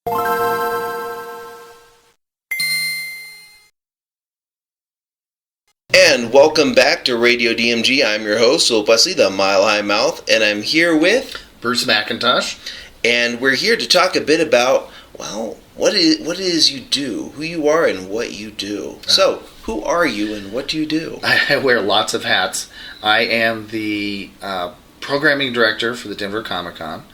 And welcome back to Radio DMG. I'm your host, Will Wesley, the Mile High Mouth, and I'm here with Bruce MacIntosh. And we're here to talk a bit about, well, what it is you do, who you are and what you do. So, who are you and what do you do? I wear lots of hats. I am the programming director for the Denver Comic Con,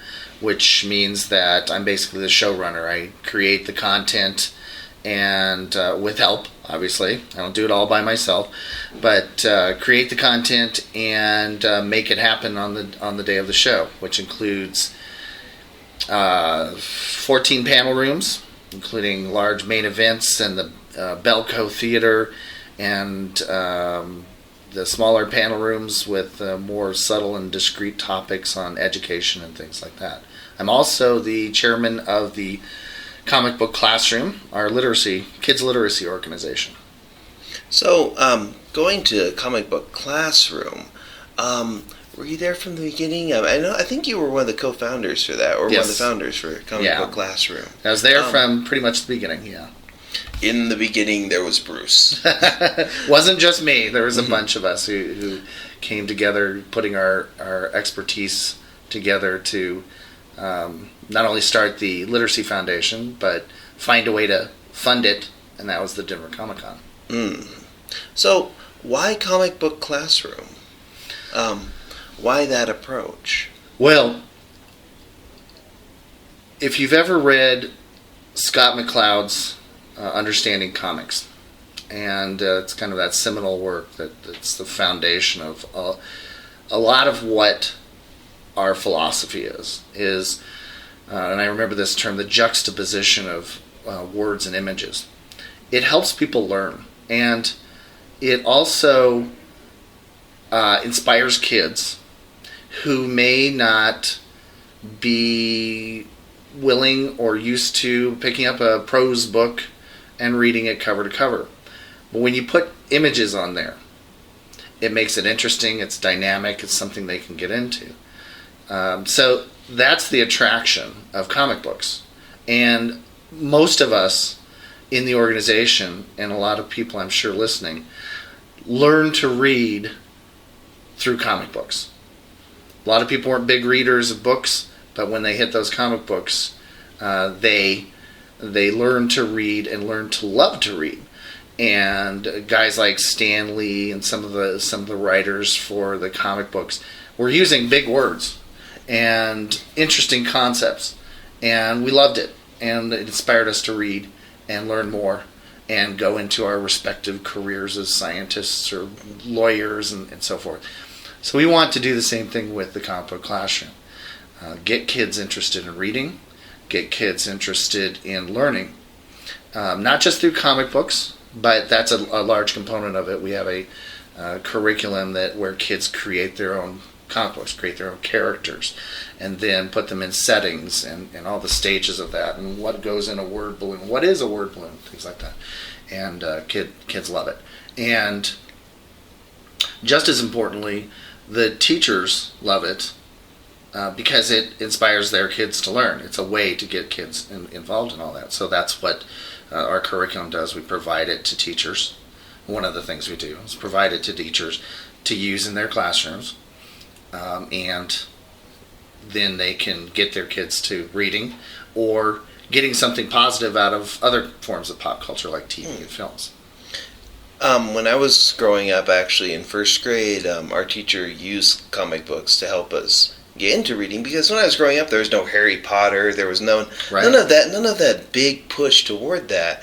which means that I'm basically the showrunner. I create the content and with help, obviously. I don't do it all by myself, but create the content and make it happen on the day of the show, which includes 14 panel rooms, including large main events and the Belco Theater, and the smaller panel rooms with more subtle and discrete topics on education and things like that. I'm also the chairman of the Comic Book Classroom, our kids literacy organization. So, going to Comic Book Classroom, were you there from the beginning? I think you were one of the co-founders for that, or Yes. one of the founders for Comic Book Classroom. I was there from pretty much the beginning, yeah. In the beginning, there was Bruce. Wasn't just me. There was a bunch of us who came together, putting our expertise together to not only start the Literacy Foundation, but find a way to fund it, and that was the Denver Comic Con. So, why Comic Book Classroom? Why that approach? Well, if you've ever read Scott McCloud's Understanding Comics, and it's kind of that seminal work that's the foundation of a lot of what our philosophy is, and I remember this term, the juxtaposition of words and images. It helps people learn, and it also inspires kids who may not be willing or used to picking up a prose book and reading it cover to cover. But when you put images on there, it makes it interesting, it's dynamic, it's something they can get into. So that's the attraction of comic books. And most of us in the organization, and a lot of people I'm sure listening, learn to read through comic books. A lot of people weren't big readers of books, but when they hit those comic books, they learn to read and learn to love to read. And guys like Stan Lee and some of the writers for the comic books were using big words and interesting concepts, and we loved it, and it inspired us to read and learn more and go into our respective careers as scientists or lawyers and so forth. So we want to do the same thing with the Comic Book Classroom. Get kids interested in reading, get kids interested in learning, not just through comic books, but that's a large component of it. We have a curriculum where kids create their own comic books, create their own characters, and then put them in settings and all the stages of that, and what goes in a word balloon, what is a word balloon, things like that. And kids love it. And just as importantly, the teachers love it because it inspires their kids to learn. It's a way to get kids involved in all that. So that's what our curriculum does. We provide it to teachers. One of the things we do is provide it to teachers to use in their classrooms. And then they can get their kids to reading or getting something positive out of other forms of pop culture like TV and films. When I was growing up, actually, in first grade, our teacher used comic books to help us get into reading, because when I was growing up, there was no Harry Potter, there was none of that big push toward that.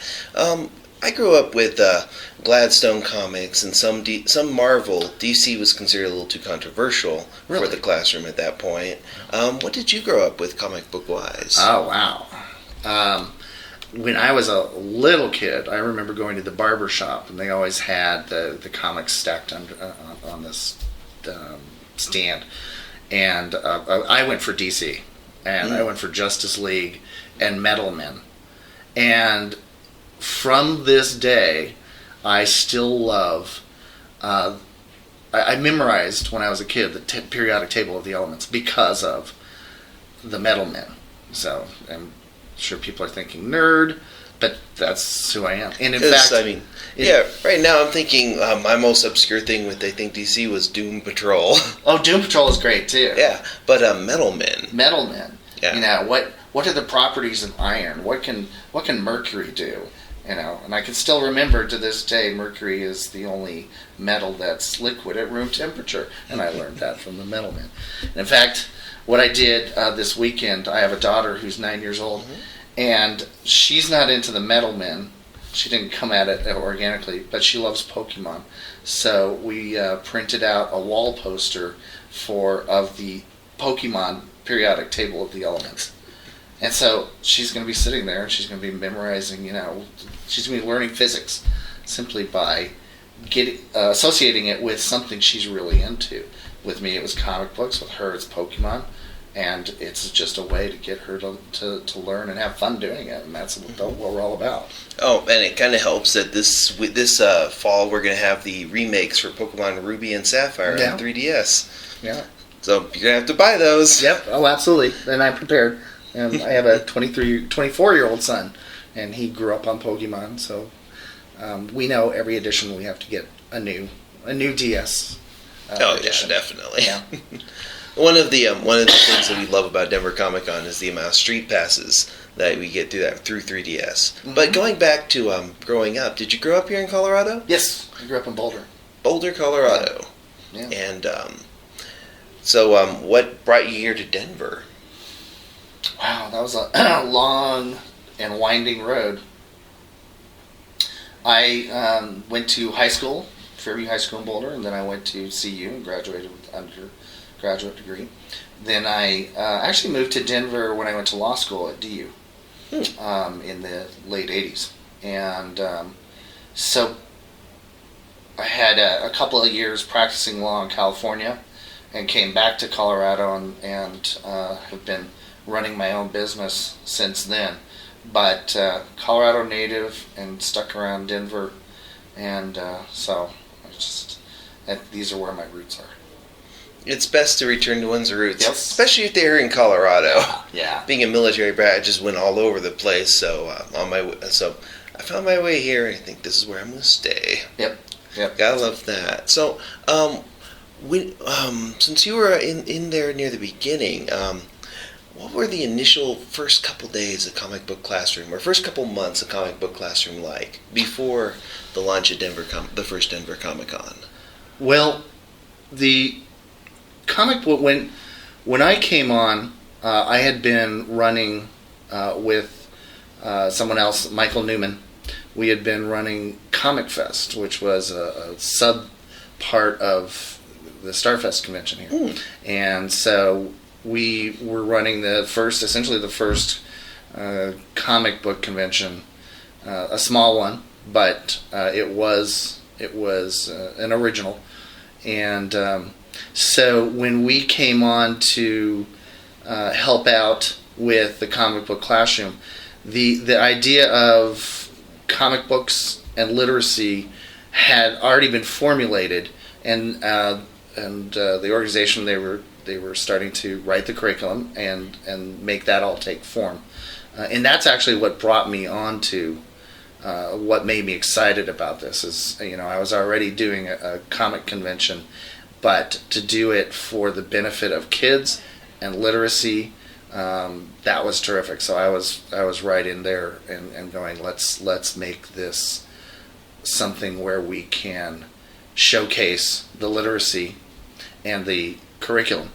I grew up with Gladstone comics and some Marvel. DC was considered a little too controversial for the classroom at that point. What did you grow up with comic book wise? Oh, wow. When I was a little kid, I remember going to the barber shop, and they always had the comics stacked on this stand. And I went for DC, and I went for Justice League and Metal Men. And from this day, I still love... I memorized, when I was a kid, the periodic table of the elements because of the Metal Men. So, and sure people are thinking nerd, but that's who I am. And in fact, right now I'm thinking my most obscure thing with, I think, DC was Doom Patrol. Oh, Doom Patrol is great too. Yeah, but Metal Men. Metal Men. Yeah. You know, what are the properties of iron? What can mercury do? You know, and I can still remember to this day, mercury is the only metal that's liquid at room temperature, and I learned that from the Metal Men. And in fact, what I did this weekend, I have a daughter who's 9 years old, and she's not into the Metal Men. She didn't come at it organically, but she loves Pokemon. So we printed out a wall poster of the Pokemon periodic table of the elements. And so she's going to be sitting there and she's going to be memorizing, you know, she's going to be learning physics simply by associating it with something she's really into. With me, it was comic books. With her, it's Pokemon. And it's just a way to get her to learn and have fun doing it. And that's what we're all about. Oh, and it kind of helps that this fall we're going to have the remakes for Pokemon Ruby and Sapphire on 3DS. Yeah. So you're going to have to buy those. Yep. Oh, absolutely. And I'm prepared. And I have a 24-year-old son, and he grew up on Pokemon, so we know every edition we have to get a new DS. Edition. Yeah, definitely. Yeah. One of the things that we love about Denver Comic Con is the amount of street passes that we get through 3DS. Mm-hmm. But going back to growing up, did you grow up here in Colorado? Yes, I grew up in Boulder. Boulder, Colorado. Yeah. And so what brought you here to Denver? Wow, that was a long and winding road. I went to high school, Fairview High School in Boulder, and then I went to CU and graduated with undergraduate degree. Then I actually moved to Denver when I went to law school at DU in the late 80s. And so I had a couple of years practicing law in California and came back to Colorado and have been running my own business since then. But Colorado native and stuck around Denver, and so these are where my roots are. It's best to return to one's roots, yep. Especially if they're in Colorado. Yeah. Being a military brat, I just went all over the place. So I found my way here, and I think this is where I'm going to stay. Yep. Gotta love that. So, since you were in there near the beginning, what were the initial first couple days of Comic Book Classroom, or first couple months of Comic Book Classroom like, before the launch of the first Denver Comic Con? Well, the comic book, when I came on, I had been running with someone else, Michael Newman. We had been running Comic Fest, which was a sub part of the Starfest convention here. And so we were running essentially the first comic book convention, a small one, but it was an original. And so when we came on to help out with the Comic Book Classroom, the idea of comic books and literacy had already been formulated, and the organization, they were starting to write the curriculum and make that all take form, and that's actually what brought me on to what made me excited about this. Is, you know, I was already doing a comic convention, but to do it for the benefit of kids and literacy, that was terrific. So I was right in there and going, let's make this something where we can showcase the literacy and the curriculum.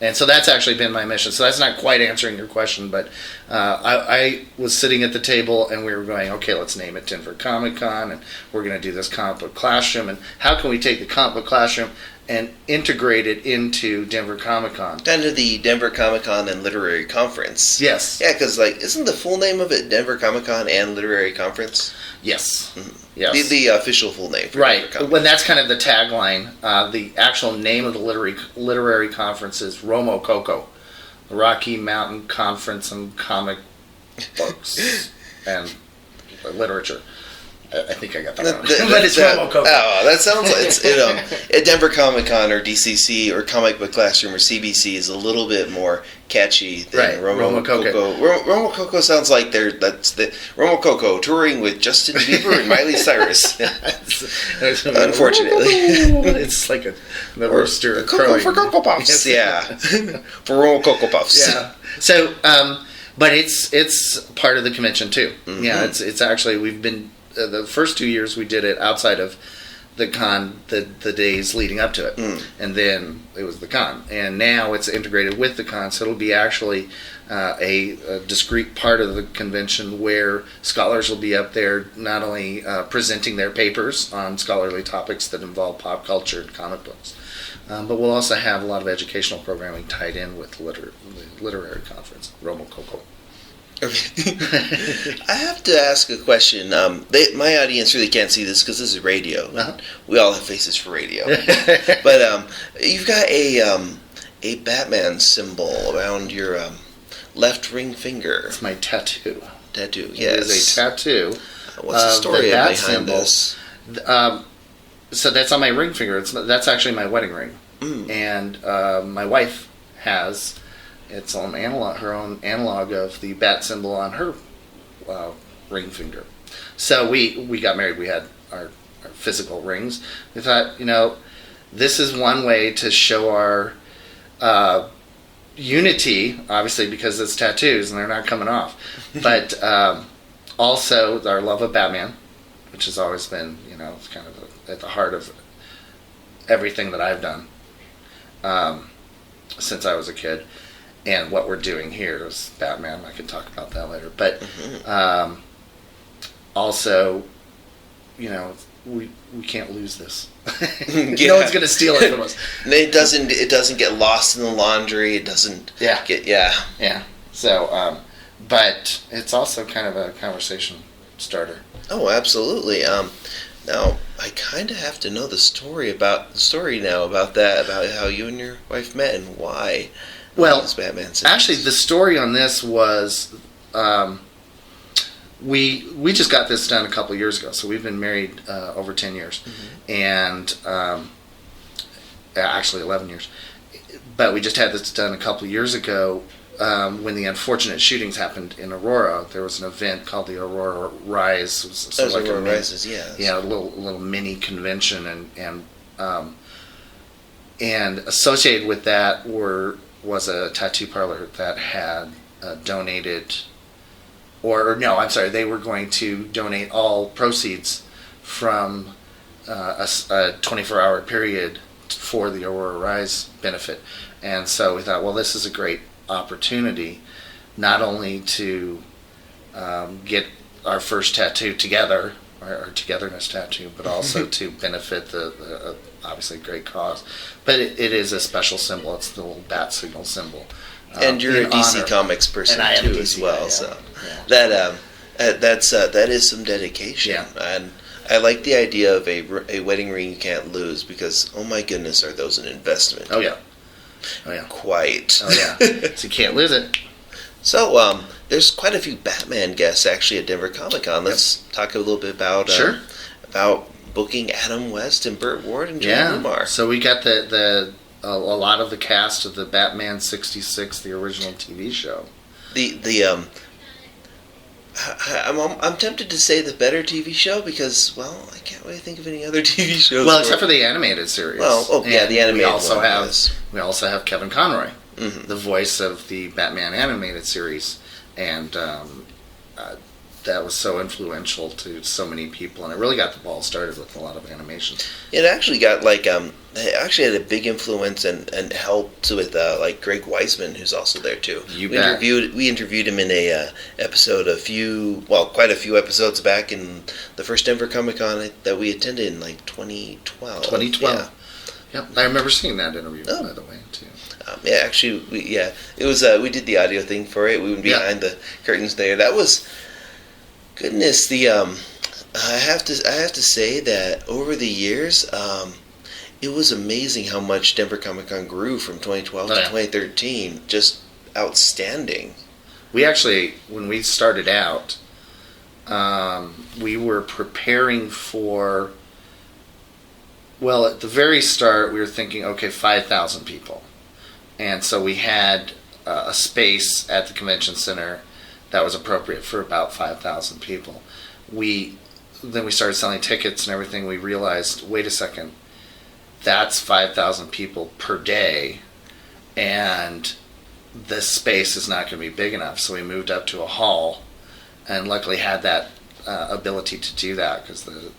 And so that's actually been my mission. So that's not quite answering your question, but I was sitting at the table and we were going, okay, let's name it Denver Comic Con, and we're going to do this Comic Book Classroom, and how can we take the Comic Book Classroom and integrate it into Denver Comic Con? Kind of the Denver Comic Con and Literary Conference. Yes. Yeah, because isn't the full name of it Denver Comic Con and Literary Conference? Yes. Mm-hmm. Yes. The official full name for right. Denver Comic Con. When that's kind of the tagline. The actual name of the literary conference is Romo Coco, the Rocky Mountain Conference on Comic Books and Literature. I think I got that wrong. But it's Romo Coco. Oh, that sounds like at Denver Comic Con or DCC or Comic Book Classroom or CBC is a little bit more catchy than Romo Coco. Romo Coco sounds like that's the Romo Coco touring with Justin Bieber and Miley Cyrus. Unfortunately, it's like a rooster Coco for Cocoa Puffs. Yeah, for Romo Cocoa Puffs. Yeah. So, but it's part of the convention too. Mm-hmm. Yeah, it's actually we've been. The first 2 years we did it outside of the con, the days leading up to it, and then it was the con, and now it's integrated with the con, so it'll be actually a discrete part of the convention where scholars will be up there not only presenting their papers on scholarly topics that involve pop culture and comic books, but we'll also have a lot of educational programming tied in with the literary conference, Romo Coco. I have to ask a question. My audience really can't see this because this is radio. Uh-huh. We all have faces for radio. But you've got a Batman symbol around your left ring finger. It's my tattoo. Yes. It is a tattoo. What's the story behind this? So that's on my ring finger. That's actually my wedding ring. And my wife has... It's on her own analog of the bat symbol on her ring finger. So we got married. We had our physical rings. We thought, this is one way to show our unity, obviously because it's tattoos and they're not coming off. But also our love of Batman, which has always been, it's kind of at the heart of everything that I've done since I was a kid. And what we're doing here is Batman. I can talk about that later. But also, we can't lose this. No one's going to steal it from us. It doesn't get lost in the laundry. It doesn't. Yeah. So, but it's also kind of a conversation starter. Oh, absolutely. Now I kind of have to know the story now about that, about how you and your wife met and why. Well, actually, the story on this was we just got this done a couple years ago, so we've been married over 10 years, and actually 11 years. But we just had this done a couple years ago when the unfortunate shootings happened in Aurora. There was an event called the Aurora Rise. It was sort of like Aurora Rises, yeah. Yeah, a little mini convention, and associated with that was a tattoo parlor that had donated, they were going to donate all proceeds from a 24-hour period for the Aurora Rise benefit. And so we thought, well, this is a great opportunity not only to get our first tattoo together, our togetherness tattoo, but also to benefit the obviously great cause. But it is a special symbol. It's the little bat signal symbol. And you're a DC Comics person too, as well. So that is some dedication. Yeah. And I like the idea of a wedding ring you can't lose because, oh my goodness, are those an investment? Oh yeah. Quite. Oh yeah. So you can't lose it. So there's quite a few Batman guests actually at Denver Comic Con. Let's talk a little bit about booking Adam West and Burt Ward and John Lumar. So we got a lot of the cast of the Batman '66, the original TV show. I'm tempted to say the better TV show because, well, I can't really think of any other TV shows. Well, except for the animated series. Well, the animated we also have Kevin Conroy, the voice of the Batman animated series, and that was so influential to so many people, and it really got the ball started with a lot of animation. It actually got it actually had a big influence and helped with Greg Weisman, who's also there too. We interviewed him in a episode quite a few episodes back in the first Denver Comic Con that we attended in 2012. 2012. Yep, I remember seeing that interview by the way too. It was we did the audio thing for it. We went behind the curtains there. That was. Goodness, I have to say that over the years, it was amazing how much Denver Comic Con grew from 2012 to 2013. Just outstanding. We actually, when we started out, we were preparing for, well, at the very start, we were thinking, okay, 5,000 people. And so we had a space at the convention center that was appropriate for about 5,000 people. Then we started selling tickets and everything. We realized, wait a second, that's 5,000 people per day, and this space is not going to be big enough. So we moved up to a hall, and luckily had that ability to do that because the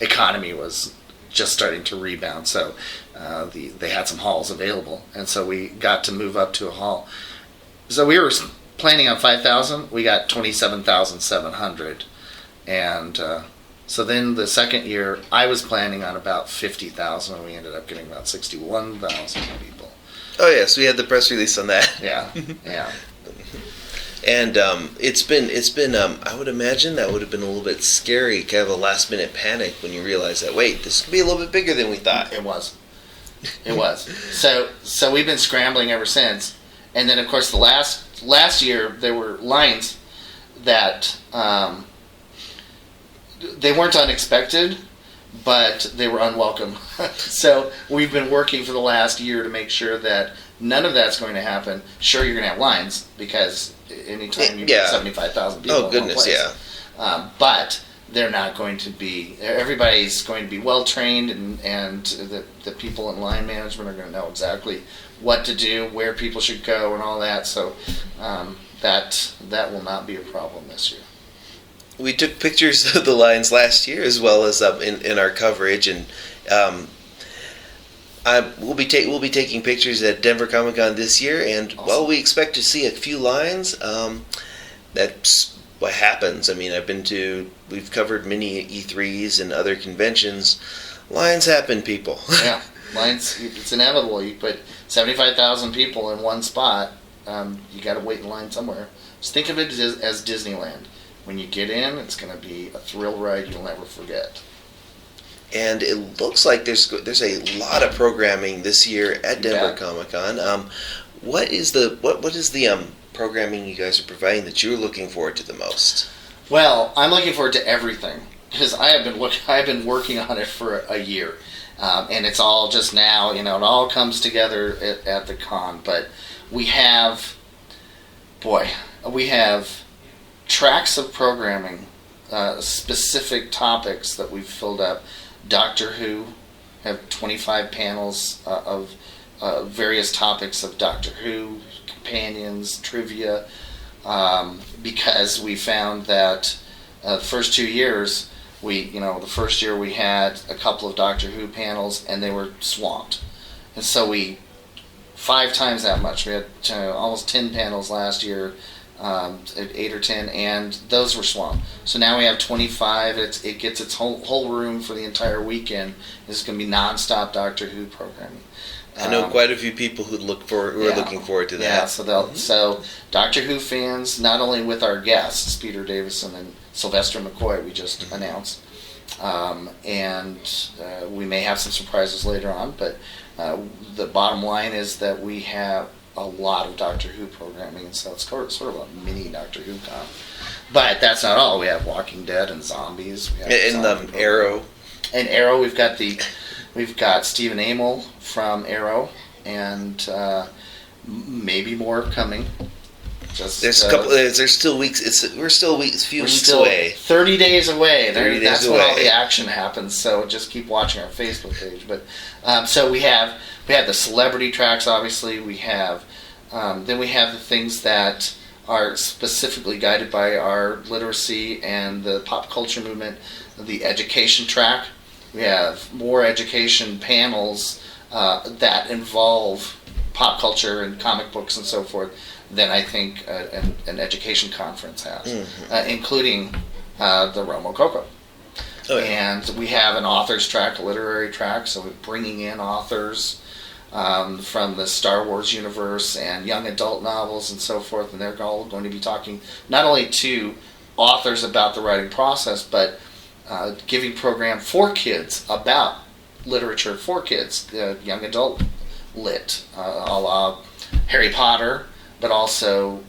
economy was just starting to rebound. So they had some halls available, and so we got to move up to a hall. So we were planning on 5,000. We got 27,700, and so then the second year I was planning on about 50,000, and we ended up getting about 61,000 people. Oh yes, we had the press release on that. Yeah, yeah. And it's been I would imagine that would have been a little bit scary, kind of a last minute panic when you realize that, wait, this could be a little bit bigger than we thought. It was. So we've been scrambling ever since. And then of course the last year there were lines that they weren't unexpected, but they were unwelcome. So we've been working for the last year to make sure that none of that's going to happen. Sure, you're going to have lines because anytime you get 75,000 people in one place. But they're not going to be, everybody's going to be well trained, and the people in line management are going to know exactly what to do, where people should go, and all that. So that will not be a problem this year. We took pictures of the lines last year as well as in our coverage, and we'll be taking pictures at Denver Comic Con this year, and awesome. We expect to see a few lines. That's what happens. I mean, we've covered many E3s and other conventions. Lines happen, people. Yeah, lines. It's inevitable. You put 75,000 people in one spot. You got to wait in line somewhere. Just think of it as Disneyland. When you get in, it's going to be a thrill ride you'll never forget. And it looks like there's a lot of programming this year at Denver Comic Con. What is the programming you guys are providing that you're looking forward to the most? Well, I'm looking forward to everything because I've been working on it for a year, and it's all just now. It all comes together at the con. But we have tracks of programming, specific topics that we've filled up. Doctor Who, have 25 panels of various topics of Doctor Who, companions, trivia, because we found that the first 2 years, the first year we had a couple of Doctor Who panels and they were swamped. And so 5 times that much. We had almost 10 panels last year, 8 or 10, and those were swamped. So now we have 25. It gets its whole room for the entire weekend. This is going to be nonstop Doctor Who programming. I know quite a few people who are looking forward to that. Yeah, so Doctor Who fans, not only with our guests, Peter Davison and Sylvester McCoy, we just announced, and we may have some surprises later on, but the bottom line is that we have a lot of Doctor Who programming, and so it's sort of a mini Doctor Who con. But that's not all. We have Walking Dead and zombies. And Arrow. And Arrow, we've got Stephen Amell from Arrow, and maybe more coming. There's a couple. There's still weeks. We're still few weeks away. 30 days away. That's when all the action happens. So just keep watching our Facebook page. But so we have the celebrity tracks. Obviously, we have then we have the things that are specifically guided by our literacy and the pop culture movement. The education track. We have more education panels that involve pop culture and comic books and so forth than I think an education conference has, including the Romo Coco. Oh, yeah. And we have an authors track, a literary track, so we're bringing in authors from the Star Wars universe and young adult novels and so forth, and they're all going to be talking not only to authors about the writing process, but giving program for kids about literature for kids, young adult lit, a la Harry Potter, but also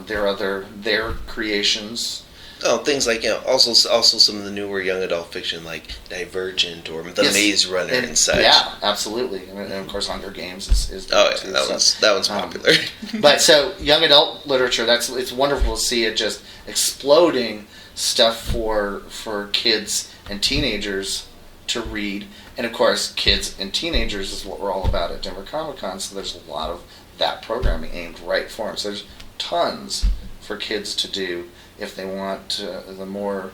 their creations Oh, things like, also some of the newer young adult fiction like Divergent or The Yes. Maze Runner and such. Yeah, absolutely. And of course, Hunger Games is Oh, yeah, too, that one's popular. But so young adult literature, it's wonderful to see it just exploding stuff for kids and teenagers to read. And of course, kids and teenagers is what we're all about at Denver Comic Con. So there's a lot of that programming aimed right for them. So there's tons for kids to do if they want the more,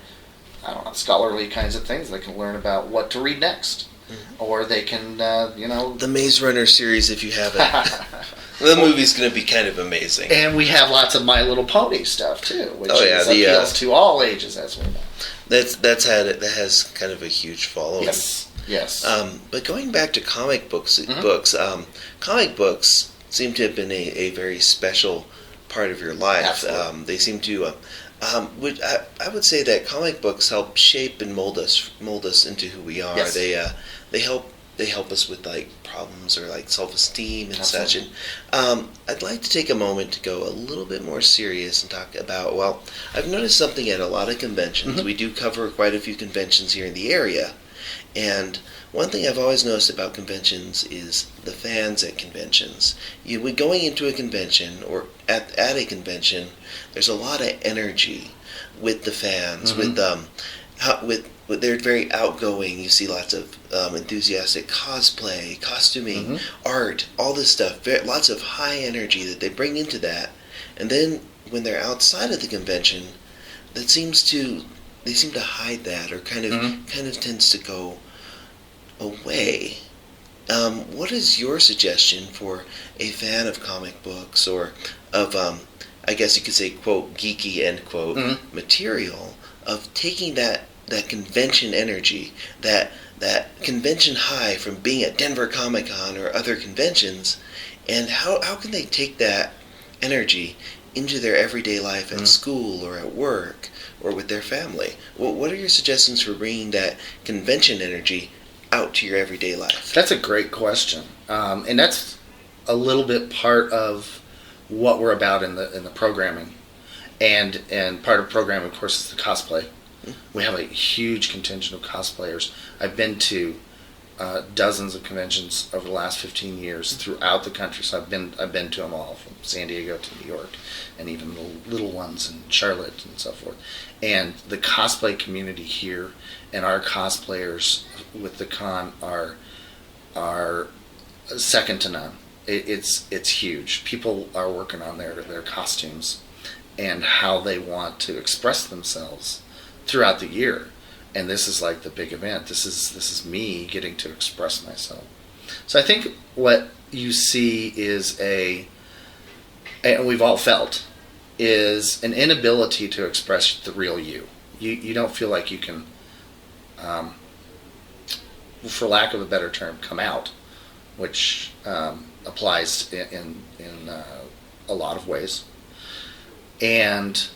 I don't know, scholarly kinds of things. They can learn about what to read next. Mm-hmm. Or they can, The Maze Runner series, if you haven't. The movie's going to be kind of amazing. And we have lots of My Little Pony stuff, too, which appeals to all ages, as we know. That has kind of a huge following. Yes. But going back to comic books, comic books seem to have been a very special part of your life. Absolutely. They seem to. I would say that comic books help shape and mold us into who we are. Yes. They help us with like problems or like self-esteem and Absolutely. such. And I'd like to take a moment to go a little bit more serious and talk about. Well, I've noticed something at a lot of conventions. Mm-hmm. We do cover quite a few conventions here in the area, and one thing I've always noticed about conventions is the fans at conventions. Going into a convention or at a convention, there's a lot of energy with the fans. Mm-hmm. With they're very outgoing. You see lots of enthusiastic cosplay, costuming, mm-hmm. art, all this stuff. Lots of high energy that they bring into that. And then when they're outside of the convention, they seem to hide that, or kind of tends to go away. What is your suggestion for a fan of comic books or of, I guess you could say, quote, geeky, end quote, mm-hmm. material, of taking that convention energy, that convention high from being at Denver Comic Con or other conventions, and how can they take that energy into their everyday life at mm-hmm. school or at work or with their family? What are your suggestions for bringing that convention energy out to your everyday life? That's a great question, and that's a little bit part of what we're about in the programming, and part of programming, of course, is the cosplay. Mm-hmm. We have a huge contingent of cosplayers. I've been to dozens of conventions over the last 15 years throughout the country. So I've been to them all, from San Diego to New York, and even the little ones in Charlotte and so forth. And the cosplay community here and our cosplayers with the con are second to none. It's huge. People are working on their costumes and how they want to express themselves throughout the year. And this is like the big event. This is me getting to express myself. So I think what you see is and we've all felt, is an inability to express the real you. You don't feel like you can, for lack of a better term, come out, which applies in a lot of ways. And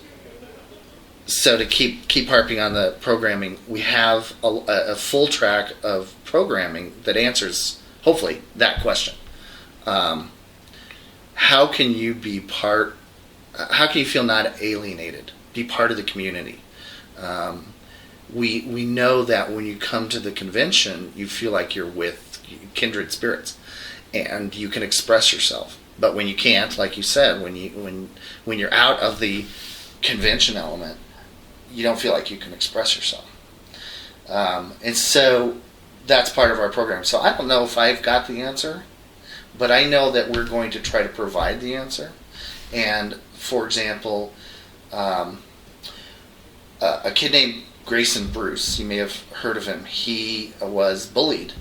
so to keep harping on the programming, we have a full track of programming that answers, hopefully, that question. How can you be part? How can you feel not alienated? Be part of the community. We know that when you come to the convention, you feel like you're with kindred spirits, and you can express yourself. But when you can't, like you said, when you're out of the convention element, you don't feel like you can express yourself. And so that's part of our program. So I don't know if I've got the answer, but I know that we're going to try to provide the answer. And, for example, a kid named Grayson Bruce, you may have heard of him. He was bullied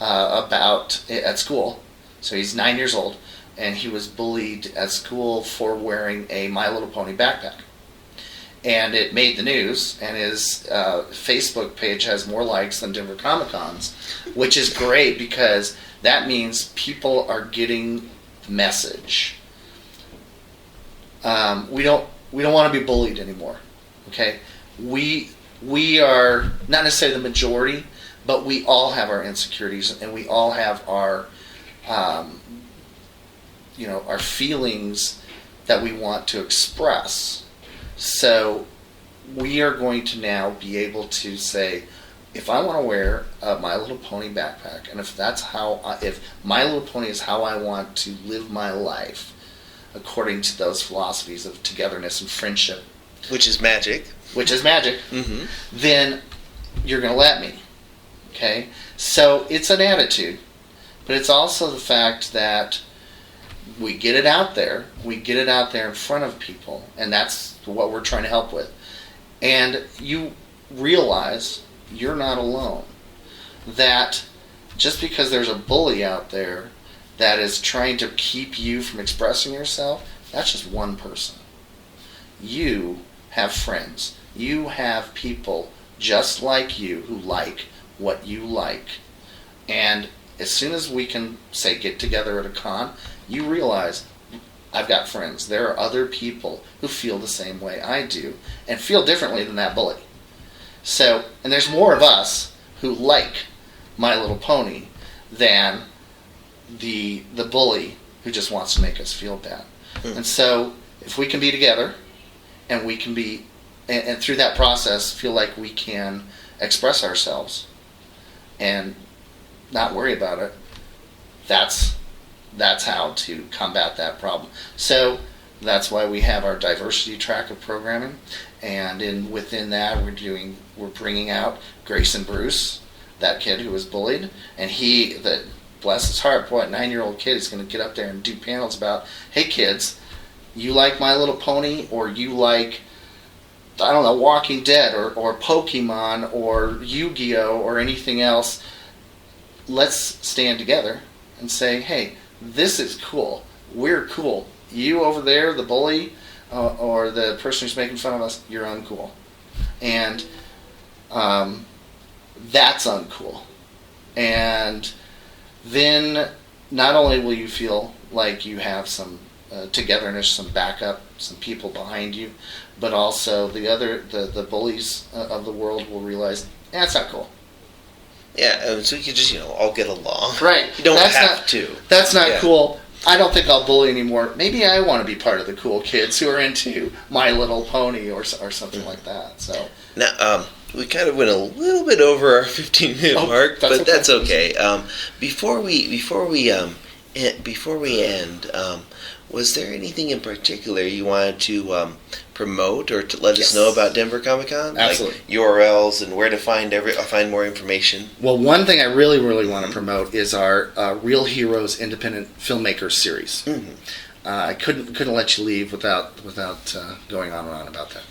at school. So he's 9 years old, and he was bullied at school for wearing a My Little Pony backpack. And it made the news, and his Facebook page has more likes than Denver Comic Con's, which is great because that means people are getting the message. We don't want to be bullied anymore. Okay, we are not necessarily the majority, but we all have our insecurities, and we all have our our feelings that we want to express. So we are going to now be able to say, if I want to wear a My Little Pony backpack, and if My Little Pony is how I want to live my life, according to those philosophies of togetherness and friendship, which is magic, mm-hmm. Then you're going to let me. Okay? So it's an attitude, but it's also the fact that we get it out there. We get it out there in front of people, and that's what we're trying to help with. And you realize you're not alone. That just because there's a bully out there that is trying to keep you from expressing yourself, that's just one person. You have friends. You have people just like you who like what you like. And as soon as we can, say, get together at a con, you realize, I've got friends. There are other people who feel the same way I do and feel differently than that bully. So, and there's more of us who like My Little Pony than the bully who just wants to make us feel bad. And so, if we can be together, and we can be, and through that process, feel like we can express ourselves and not worry about it, that's how to combat that problem. So that's why we have our diversity track of programming, and within that we're bringing out Grace and Bruce, that kid who was bullied, and bless his heart, boy, a 9-year-old kid is going to get up there and do panels about, hey kids, you like My Little Pony, or you like, I don't know, Walking Dead, or Pokemon, or Yu-Gi-Oh, or anything else. Let's stand together and say, hey, this is cool. We're cool. You over there, the bully, or the person who's making fun of us, you're uncool. And that's uncool. And then not only will you feel like you have some togetherness, some backup, some people behind you, but also the bullies of the world will realize, that's not cool. Yeah, so you can just, all get along. Right. You don't have to. That's not cool. I don't think I'll bully anymore. Maybe I want to be part of the cool kids who are into My Little Pony or something like that. So now, we kind of went a little bit over our 15-minute mark, but that's okay. Before we end, was there anything in particular you wanted to promote or to let us know about Denver Comic Con? Absolutely. Like URLs and where to find more information? Well, one thing I really, really want to promote is our Real Heroes Independent Filmmakers series. Mm-hmm. I couldn't let you leave without going on and on about that.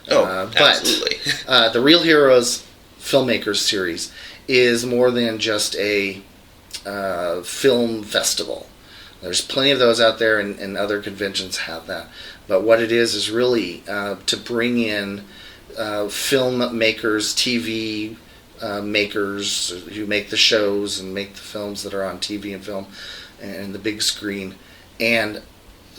Absolutely. But the Real Heroes Filmmakers series is more than just a film festival. There's plenty of those out there, and other conventions have that. But what it is really to bring in filmmakers, TV makers who make the shows and make the films that are on TV and film and the big screen. And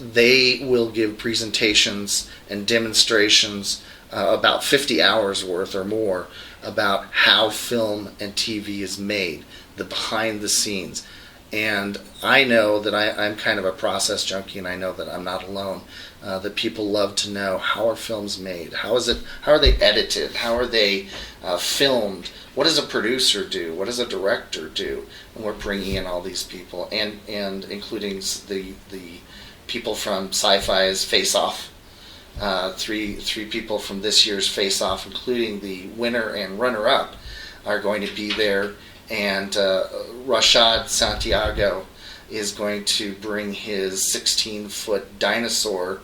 they will give presentations and demonstrations, about 50 hours worth or more, about how film and TV is made, the behind the scenes. And I know that I'm kind of a process junkie, and I know that I'm not alone. That people love to know, how are films made? How are they edited? How are they filmed? What does a producer do? What does a director do? And we're bringing in all these people, and including the people from Sci-Fi's Face Off. Three people from this year's Face Off, including the winner and runner-up, are going to be there. And Rashad Santiago is going to bring his 16-foot dinosaur,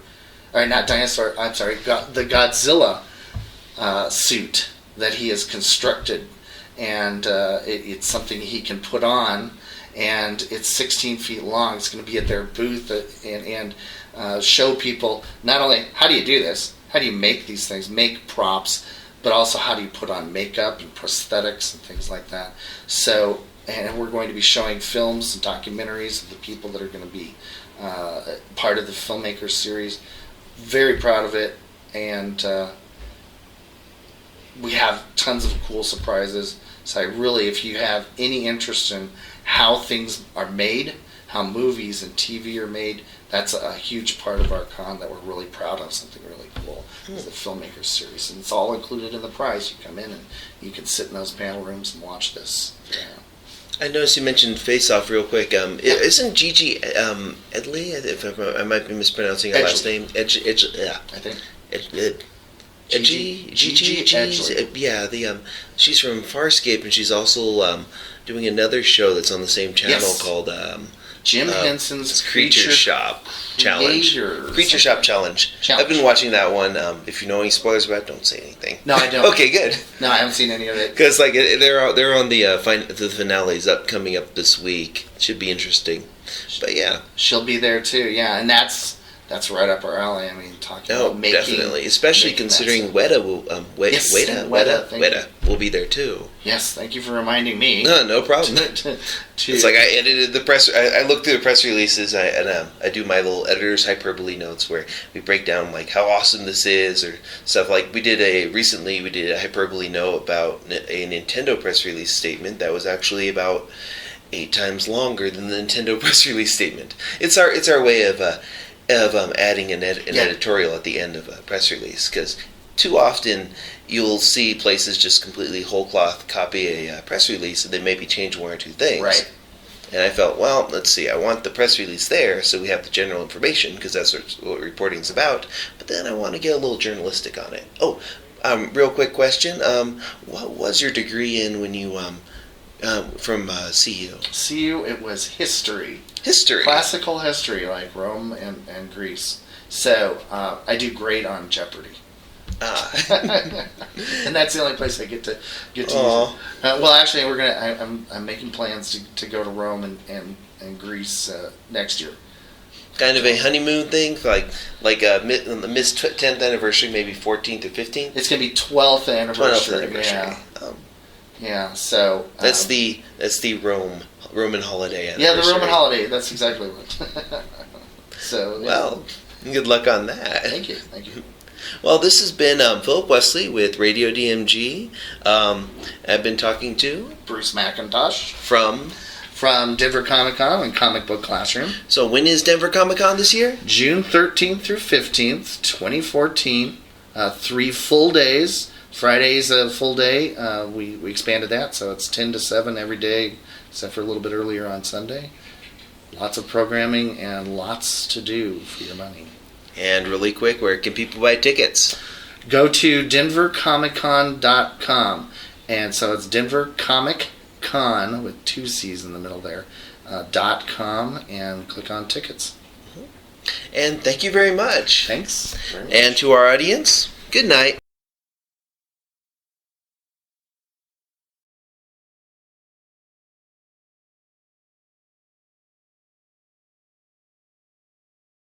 or not dinosaur, I'm sorry, the Godzilla suit that he has constructed. And it's something he can put on, and it's 16 feet long. It's going to be at their booth and show people not only how do you do this, how do you make these things, make props, but also how do you put on makeup and prosthetics and things like that. So, and we're going to be showing films and documentaries of the people that are going to be part of the Filmmakers series. Very proud of it, and we have tons of cool surprises. So I really, if you have any interest in how things are made, how movies and TV are made. That's a huge part of our con that we're really proud of. Something really cool is the Filmmakers Series, and it's all included in the price. You come in and you can sit in those panel rooms and watch this. Yeah. I noticed you mentioned Face Off real quick. Isn't Gigi Edley? If I might be mispronouncing her last name. Yeah, I think. Gigi Edgley. Yeah, she's from Farscape, and she's also doing another show that's on the same channel called Jim Henson's Creature Shop Challenge. Creature Shop Challenge. I've been watching that one. If you know any spoilers about it, don't say anything. No, I don't. Okay, good. No, I haven't seen any of it. Because they're on the finales coming up this week. Should be interesting. But yeah, she'll be there too. Yeah, and that's right up our alley. I mean, talking about making, definitely, especially considering Weta will be there too. Yes, thank you for reminding me. No problem. It's like I edited the press. I look through the press releases and I do my little editor's hyperbole notes where we break down like how awesome this is or stuff. Like we did a hyperbole note about a Nintendo press release statement that was actually about 8 times longer than the Nintendo press release statement. It's our way of adding an editorial at the end of a press release, because too often you'll see places just completely whole cloth copy a press release and they maybe change one or two things. Right. And I felt, well, let's see, I want the press release there so we have the general information because that's what reporting's about, but then I want to get a little journalistic on it. Oh, real quick question. What was your degree in when you from CU? CU, it was history. History. Classical history, like Rome and Greece. So I do great on Jeopardy. And that's the only place I get to use it. Well, actually, I'm making plans to go to Rome and Greece next year. Kind of a honeymoon thing, like on the Miss 10th anniversary, maybe 14th or 15th. It's gonna be 12th anniversary. 12th anniversary. Yeah. Yeah. So that's the Roman holiday anniversary. Yeah, the Roman holiday. That's exactly what. So yeah. Well, good luck on that. Thank you. Well, this has been Philip Wesley with Radio DMG. I've been talking to Bruce MacIntosh from Denver Comic Con and Comic Book Classroom. So when is Denver Comic Con this year? June 13th through 15th, 2014. 3 full days. Friday's a full day. We expanded that, so it's 10 to 7 every day, except for a little bit earlier on Sunday. Lots of programming and lots to do for your money. And really quick, where can people buy tickets? Go to denvercomiccon.com. And so it's Denver Comic Con with 2 C's in the middle there, .com, and click on tickets. And thank you very much. Thanks very much. And to our audience, good night.